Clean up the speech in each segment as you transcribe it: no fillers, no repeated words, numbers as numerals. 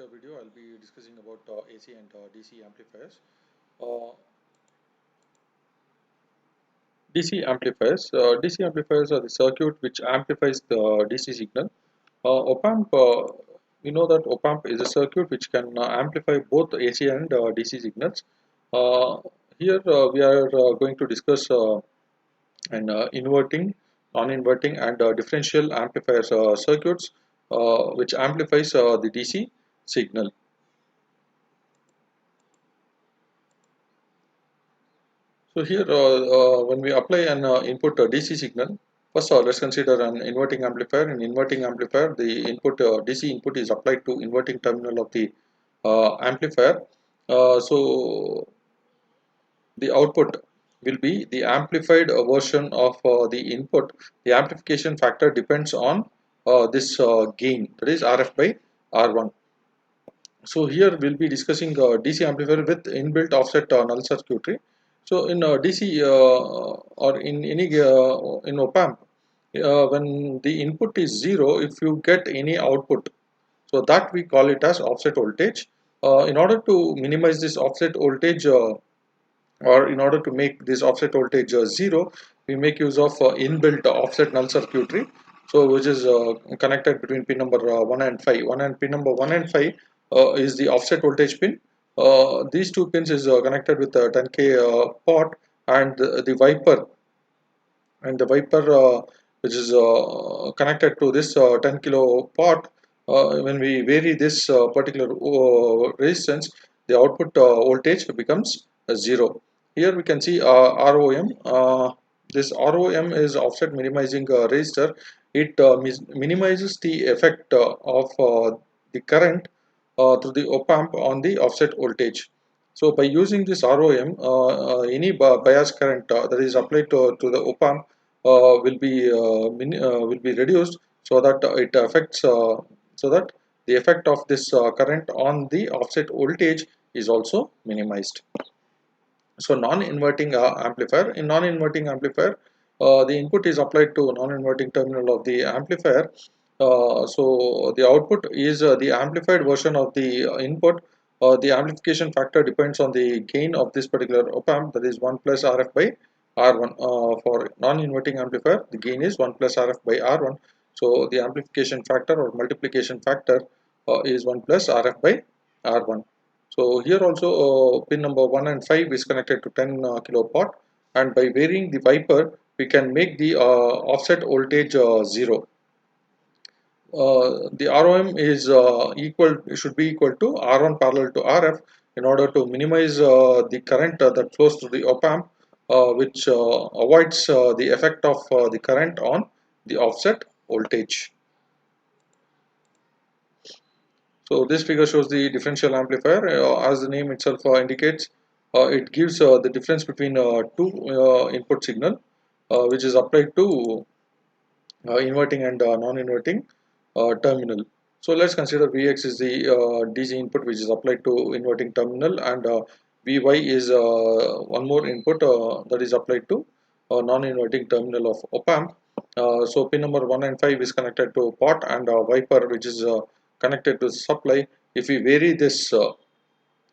video, I'll be discussing about AC and DC amplifiers. Uh, DC amplifiers are the circuit which amplifies the DC signal. Op-amp, we know that op-amp is a circuit which can amplify both AC and DC signals. Uh, Here we are going to discuss an inverting, non-inverting, and differential amplifiers circuits which amplifies the DC signal. So here, when we apply an input DC signal, first let's consider an inverting amplifier. In inverting amplifier, the input DC input is applied to inverting terminal of the amplifier. So the output will be the amplified version of the input. The amplification factor depends on this gain, that is RF by R1. So here we'll be discussing DC amplifier with inbuilt offset null circuitry. So in DC or in any in op-amp, when the input is 0, if you get any output, so that we call it as offset voltage. In order to minimize this offset voltage, or in order to make this offset voltage 0, we make use of inbuilt offset null circuitry, so which is connected between pin number 1 and 5. Pin number 1 and 5 is the offset voltage pin. These two pins is connected with a 10k pot, and the viper which is connected to this 10 kilo pot. When we vary this particular resistance, the output voltage becomes 0. Here we can see ROM. This ROM is offset minimizing resistor. It minimizes the effect of the current through the op-amp on the offset voltage. So by using this ROM, any bias current that is applied to the op-amp will be reduced, so that it affects so that the effect of this current on the offset voltage is also minimized. So non-inverting amplifier. In non-inverting amplifier, the input is applied to non-inverting terminal of the amplifier. So the output is the amplified version of the input. The amplification factor depends on the gain of this particular op-amp, that is 1 plus RF by R1. For non-inverting amplifier, the gain is 1 plus RF by R1. So the amplification factor or multiplication factor is 1 plus RF by R1. So here also pin number 1 and 5 is connected to 10 kilopot, and by varying the viper we can make the offset voltage 0. The ROM is should be equal to R1 parallel to RF in order to minimize the current that flows through the op-amp, which avoids the effect of the current on the offset voltage. So this figure shows the differential amplifier. As the name itself indicates, it gives the difference between two input signal, which is applied to inverting and non-inverting terminal. So let's consider Vx is the DC input which is applied to inverting terminal, and Vy is one more input that is applied to non-inverting terminal of op-amp. So pin number 1 and 5 is connected to pot, and viper which is connected to supply. If we vary this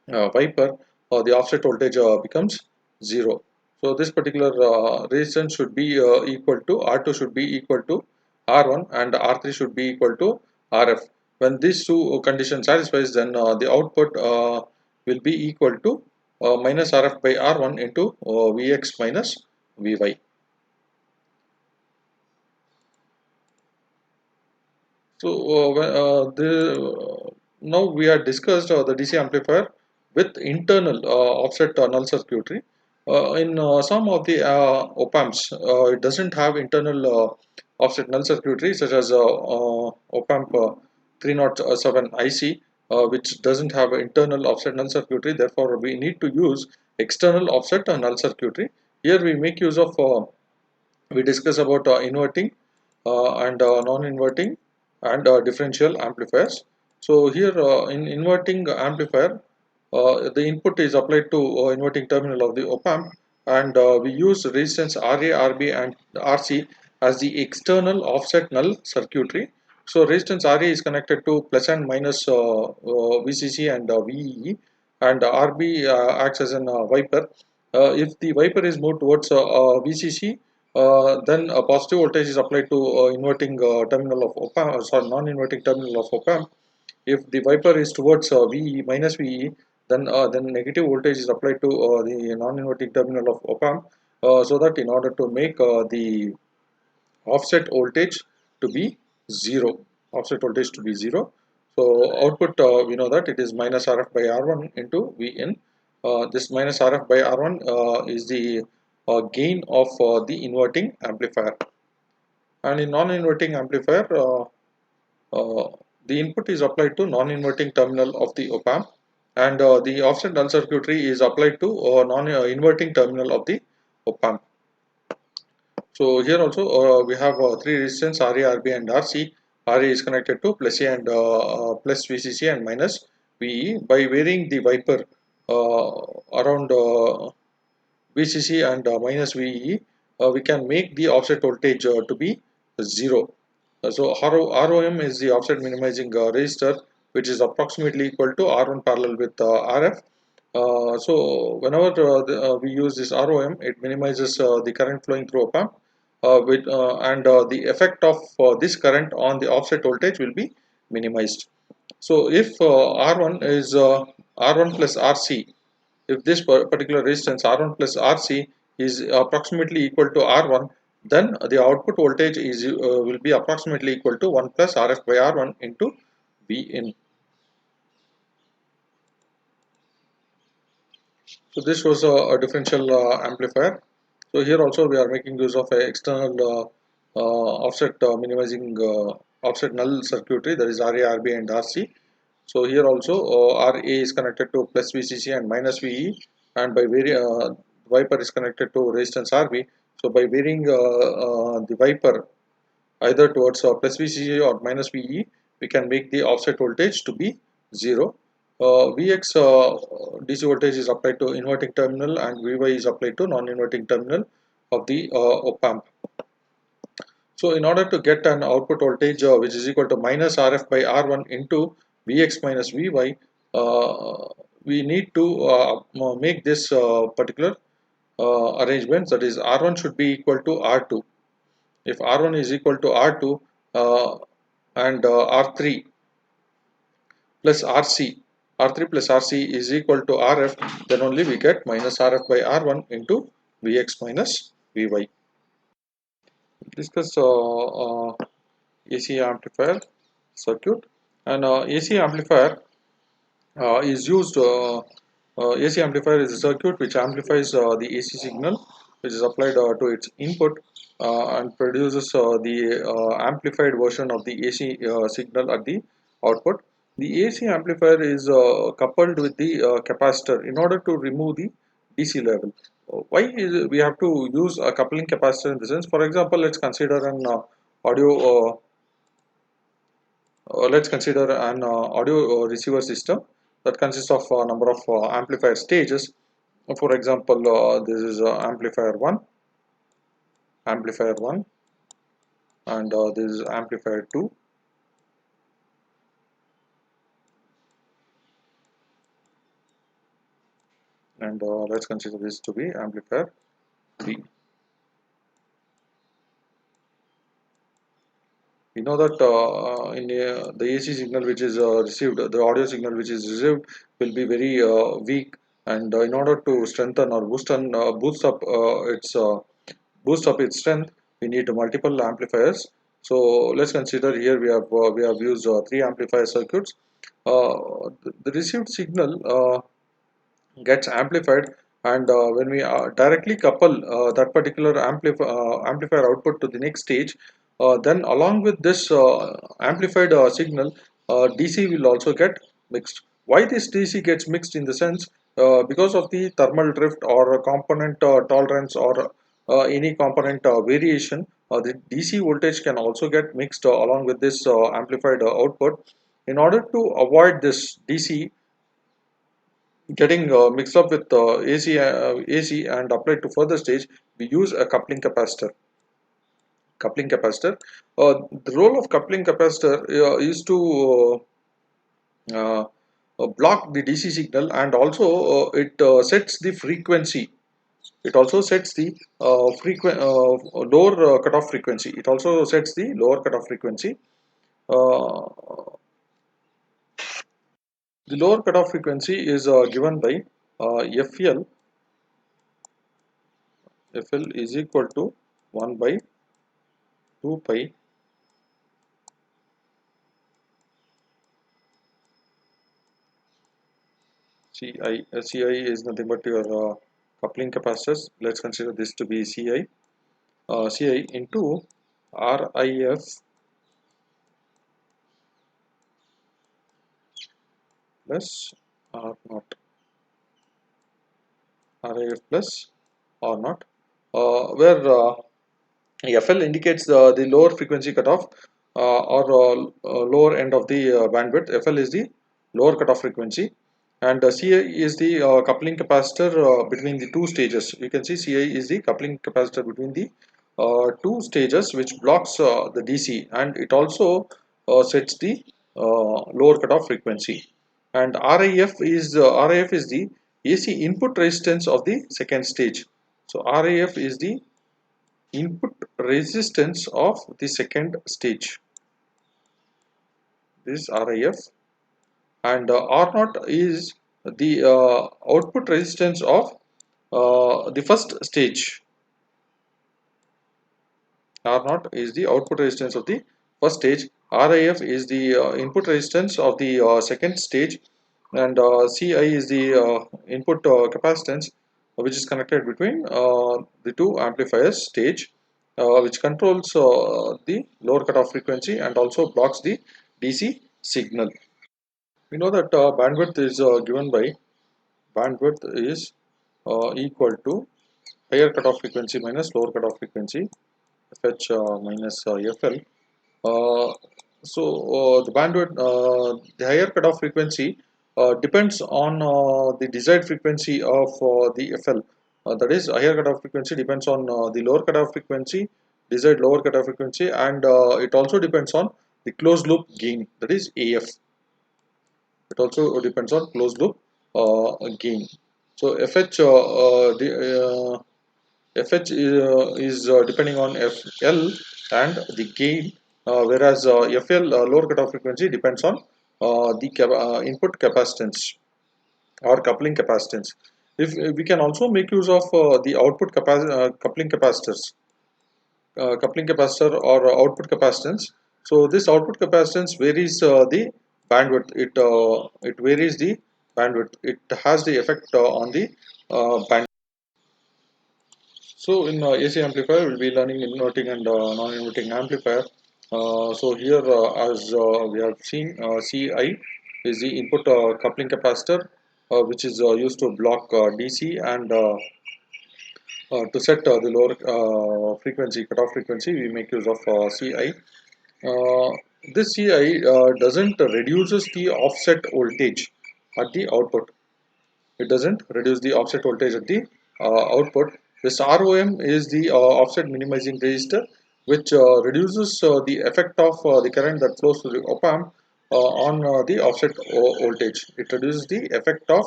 viper, the offset voltage becomes 0. So this particular resistance should be equal to R2 should be equal to R1, and R3 should be equal to RF. When these two conditions satisfies, then the output will be equal to minus RF by R1 into Vx minus Vy. So now we have discussed the DC amplifier with internal offset null circuitry. In some of the op-amps, it doesn't have internal offset null circuitry, such as op-amp 307 IC, which doesn't have internal offset null circuitry. Therefore, we need to use external offset null circuitry. Here we make use of we discuss about inverting and non-inverting and differential amplifiers. So here in inverting amplifier, the input is applied to inverting terminal of the op-amp, and we use resistance RA, RB and RC as the external offset null circuitry. So resistance RA is connected to plus and minus VCC and VEE, and RB acts as an wiper. If the wiper is moved towards VCC, then a positive voltage is applied to inverting terminal of op amp, sorry, non-inverting terminal of op amp. If the wiper is towards VE minus VE, then negative voltage is applied to the non-inverting terminal of op amp, so that in order to make the offset voltage to be 0, offset voltage to be 0. So output, we know that it is minus RF by R1 into Vin. This minus RF by R1 is the gain of the inverting amplifier. And in non-inverting amplifier, the input is applied to non-inverting terminal of the op amp, and the offset null circuitry is applied to non-inverting terminal of the op amp. So here also we have three resistance RA, RB and RC. RA is connected to plus A and plus VCC and minus VE. By varying the wiper around VCC and minus VE, we can make the offset voltage to be 0. So ROM is the offset minimizing resistor, which is approximately equal to R1 parallel with RF. So whenever we use this ROM, it minimizes the current flowing through op amp, and the effect of this current on the offset voltage will be minimized. So if R1 is R1 plus RC, if this particular resistance R1 plus RC is approximately equal to R1, then the output voltage is will be approximately equal to 1 plus RF by R1 into Vin. So this was a differential amplifier. So here also we are making use of a external offset minimizing offset null circuitry, that is RA, RB and RC. So here also RA is connected to plus VCC and minus VE, and by wiper is connected to resistance RB. So by varying the wiper either towards plus VCC or minus VE, we can make the offset voltage to be 0. Vx DC voltage is applied to inverting terminal and Vy is applied to non-inverting terminal of the op amp. So in order to get an output voltage which is equal to minus RF by R1 into Vx minus Vy, we need to make this particular arrangement, that is R1 should be equal to R2. If R1 is equal to R2 and R3 plus RC, R3 plus RC is equal to RF, then only we get minus RF by R1 into Vx minus Vy. Discuss AC amplifier circuit. And AC amplifier is used. AC amplifier is a circuit which amplifies the AC signal, which is applied to its input and produces the amplified version of the AC signal at the output. The AC amplifier is coupled with the capacitor in order to remove the DC level. Why is we have to use a coupling capacitor in the sense? For example, audio. Let's consider an audio receiver system that consists of a number of amplifier stages. For example, this is amplifier 1, and this is amplifier 2, and let's consider this to be amplifier 3. We know that in the AC signal which is received, the audio signal which is received will be very weak, and in order to strengthen or boost up its strength, we need multiple amplifiers. So let's consider here we have used three amplifier circuits. The received signal gets amplified, and when we directly couple that particular amplifier output to the next stage, then along with this amplified signal, DC will also get mixed. Why this DC gets mixed? In the sense, because of the thermal drift or component tolerance or any component variation, the DC voltage can also get mixed along with this amplified output. In order to avoid this DC getting mixed up with AC and applied to further stage, we use a coupling capacitor. coupling capacitor. The role of coupling capacitor is to block the DC signal, and also it sets the frequency. It also sets the lower cutoff frequency. It also sets the lower cutoff frequency. Uh, the lower cutoff frequency is given by FL. FL is equal to 1 by 2 pi CI. CI is nothing but your coupling capacitors. Let's consider this to be CI. CI into RIF plus R naught. RIF plus R naught. Where FL indicates the lower frequency cutoff or lower end of the bandwidth. FL is the lower cutoff frequency, and CI is the coupling capacitor between the two stages. You can see CI is the coupling capacitor between the two stages, which blocks the DC, and it also sets the lower cutoff frequency. And RIF is the AC input resistance of the second stage. So RIF is the input resistance of the second stage. This is RIF, and R naught is the output resistance of the first stage. R naught is the output resistance of the first stage. RIF is the input resistance of the second stage, and CI is the input capacitance which is connected between the two amplifiers stage, which controls the lower cutoff frequency and also blocks the DC signal. We know that bandwidth is given by bandwidth is equal to higher cutoff frequency minus lower cutoff frequency, FH minus FL. Uh, the bandwidth, the higher cutoff frequency depends on the desired frequency of the FL. That is, higher cutoff frequency depends on the lower cutoff frequency, desired lower cutoff frequency, and it also depends on the closed loop gain. That is AF. It also depends on closed loop gain. So FH is depending on FL and the gain, whereas FL lower cutoff frequency depends on the input capacitance or coupling capacitance. If we can also make use of the coupling capacitors, coupling capacitor or output capacitance. So this output capacitance varies the bandwidth. It varies the bandwidth. It has the effect on the bandwidth. So in AC amplifier, we'll be learning inverting and non-inverting amplifier. So here, as we have seen, CI is the input coupling capacitor, which is used to block DC, and to set the lower frequency, cutoff frequency, we make use of CI. Uh, this CI doesn't reduces the offset voltage at the output. It doesn't reduce the offset voltage at the output. This ROM is the offset minimizing resistor, which reduces the effect of the current that flows through the op amp on the offset voltage. It reduces the effect of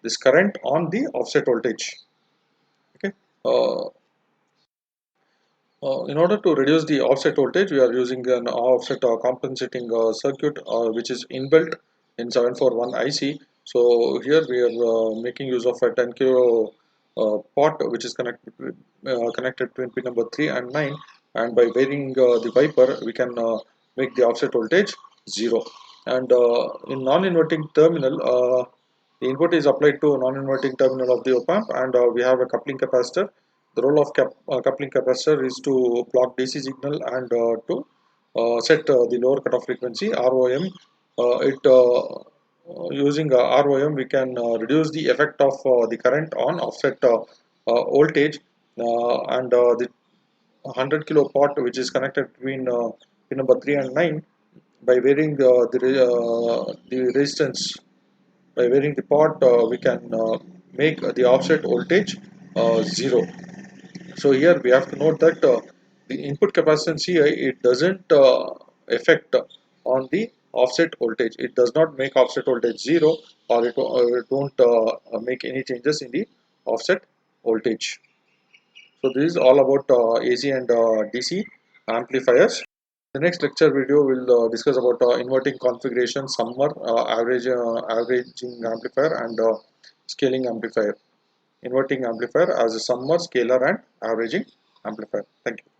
this current on the offset voltage. Okay. In order to reduce the offset voltage, we are using an offset compensating circuit, which is inbuilt in 741 IC. So here we are making use of a 10 kilo pot, which is connected between pin number 3 and 9, and by varying the wiper, we can make the offset voltage 0. And in non-inverting terminal, the input is applied to non-inverting terminal of the op amp, and we have a coupling capacitor. The role of coupling capacitor is to block DC signal and to set the lower cutoff frequency ROM. Using ROM, we can reduce the effect of the current on offset voltage, and the 100 kilo pot, which is connected between pin number 3 and 9, by varying the resistance. By varying the pot, we can make the offset voltage 0. So here we have to note that The input capacitance Ci, it doesn't affect on the offset voltage. It does not make offset voltage 0, or it don't make any changes in the offset voltage. So this is all about AC and DC amplifiers. The next lecture video will discuss about inverting configuration, summer, averaging amplifier, and scaling amplifier. Inverting amplifier as a summer, scalar, and averaging amplifier. Thank you.